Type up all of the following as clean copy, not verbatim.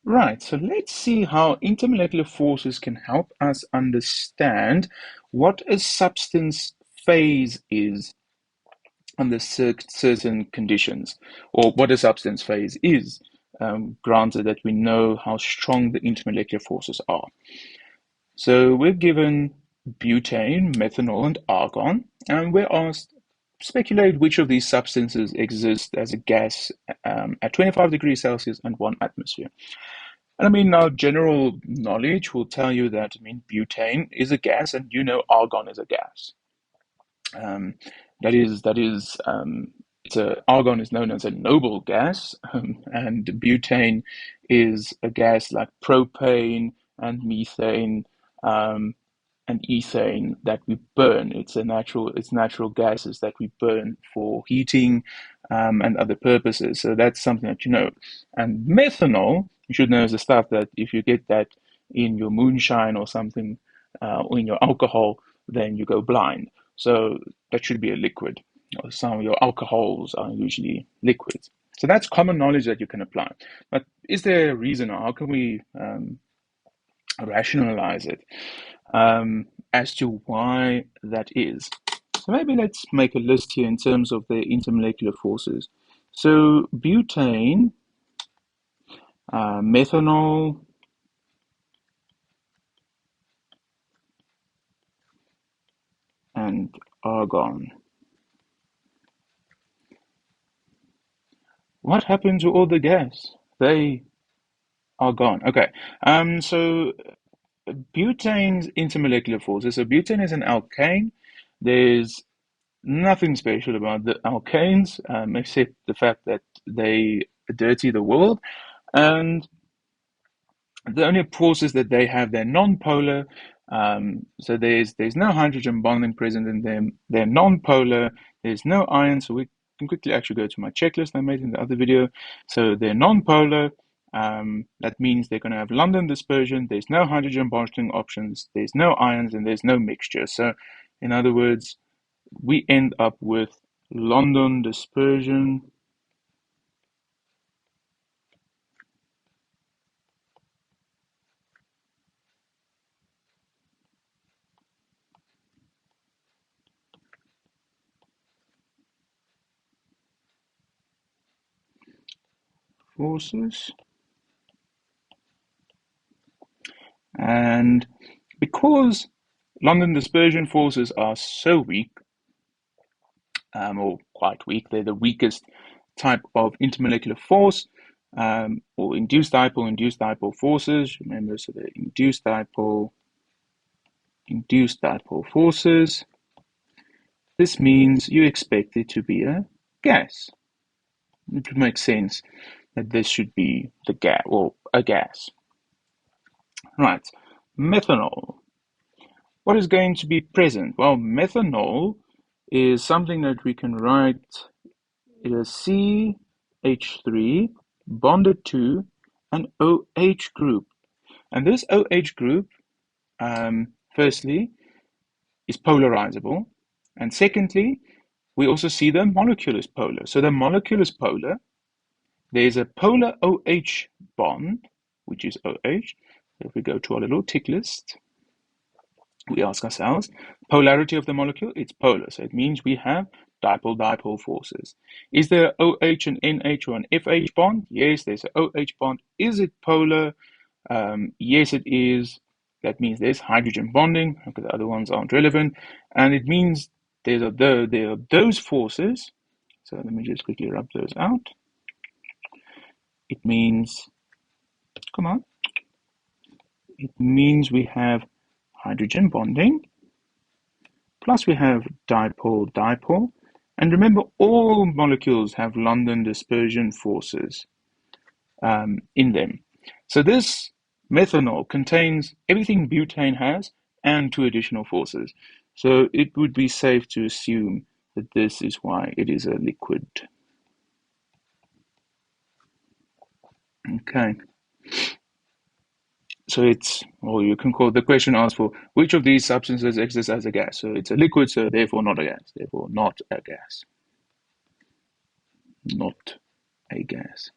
Right, so let's see how intermolecular forces can help us understand what a substance phase is under certain conditions, or what a substance phase is, granted that we know how strong the intermolecular forces are. So we're given butane, methanol, and argon, and we're asked speculate which of these substances exist as a gas at 25 degrees Celsius and 1 atmosphere. And I mean, our general knowledge will tell you that, I mean, butane is a gas, and you know argon is a gas. Um, argon is known as a noble gas, and butane is a gas like propane and methane um, and ethane that we burn. It's natural gases that we burn for heating and other purposes. So that's something that you know. And methanol, you should know, is the stuff that if you get that in your moonshine or something, or in your alcohol, then you go blind. So that should be a liquid. Some of your alcohols are usually liquids. So that's common knowledge that you can apply. But is there a reason, or how can we rationalize it as to why that is? So maybe let's make a list here in terms of the intermolecular forces. So butane, methanol, and argon. What happened to all the gas? They are gone. Okay. So butane's intermolecular forces. So butane is an alkane. There's nothing special about the alkanes, except the fact that they dirty the world. And the only forces that they have, they're non-polar. So there's no hydrogen bonding present in them. They're non-polar. There's no iron. So we can quickly actually go to my checklist I made in the other video. So they're non-polar. That means they're going to have London dispersion. There's no hydrogen bonding options. There's no ions, and there's no mixture. So, in other words, we end up with London dispersion forces. And because London dispersion forces are so weak, or quite weak, they're the weakest type of intermolecular force, or induced dipole forces. Remember, so the induced dipole forces. This means you expect it to be a gas. It would make sense that this should be the gas or a gas. Right, methanol. What is going to be present? Well, methanol is something that we can write as CH3 bonded to an OH group. And this OH group, firstly, is polarizable. And secondly, we also see the molecule is polar. So the molecule is polar. There's a polar OH bond, which is OH. So if we go to our little tick list, we ask ourselves, polarity of the molecule, it's polar. So it means we have dipole-dipole forces. Is there OH and NH or an FH bond? Yes, there's an OH bond. Is it polar? Yes, it is. That means there's hydrogen bonding, because the other ones aren't relevant. And it means there are those forces. So let me just quickly rub those out. It means, come on, it means we have hydrogen bonding, plus we have dipole-dipole. And remember, all molecules have London dispersion forces in them. So this methanol contains everything butane has and two additional forces. So it would be safe to assume that this is why it is a liquid. Okay. So it's, or you can call the question asks for which of these substances exists as a gas. So it's a liquid, so therefore not a gas. Therefore not a gas. Not a gas.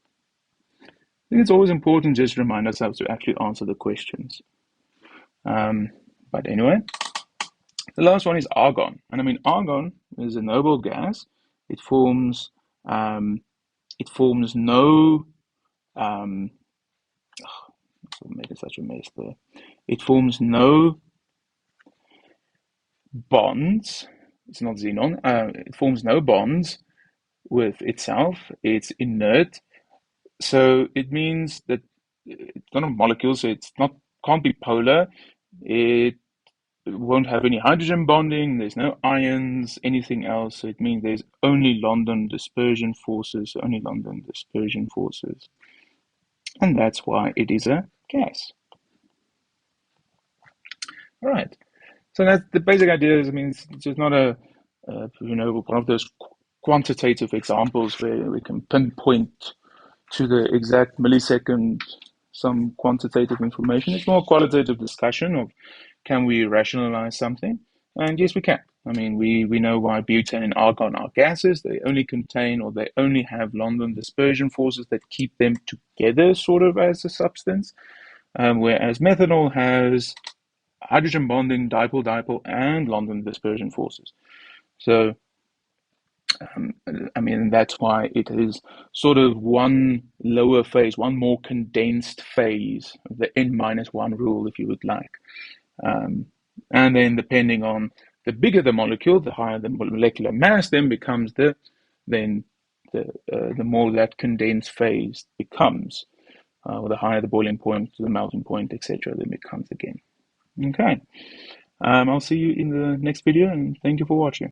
think it's always important just to remind ourselves to actually answer the questions. But anyway, the last one is argon. And I mean, argon is a noble gas. It forms um, it forms no making such a mess there. It forms no bonds. It's not xenon. It forms no bonds with itself. It's inert. So it means that it's not a molecule, so it's not can't be polar. It won't have any hydrogen bonding. There's no ions, anything else. So it means there's only London dispersion forces, only London dispersion forces, and that's why it is a gas. All right. So that's the basic idea. I mean, it's just not one of those quantitative examples where we can pinpoint to the exact millisecond some quantitative information. It's more a qualitative discussion of can we rationalize something? And yes, we can. I mean, we know why butane and argon are gases. They only contain or they only have London dispersion forces that keep them together sort of as a substance, whereas methanol has hydrogen bonding, dipole-dipole, and London dispersion forces. So, I mean, that's why it is sort of one lower phase, one more condensed phase, the N-1 rule, if you would like. And then depending on the bigger the molecule, the higher the molecular mass then becomes then the more that condensed phase becomes, or the higher the boiling point, the melting point, etc., then becomes again. Okay. I'll see you in the next video, and thank you for watching.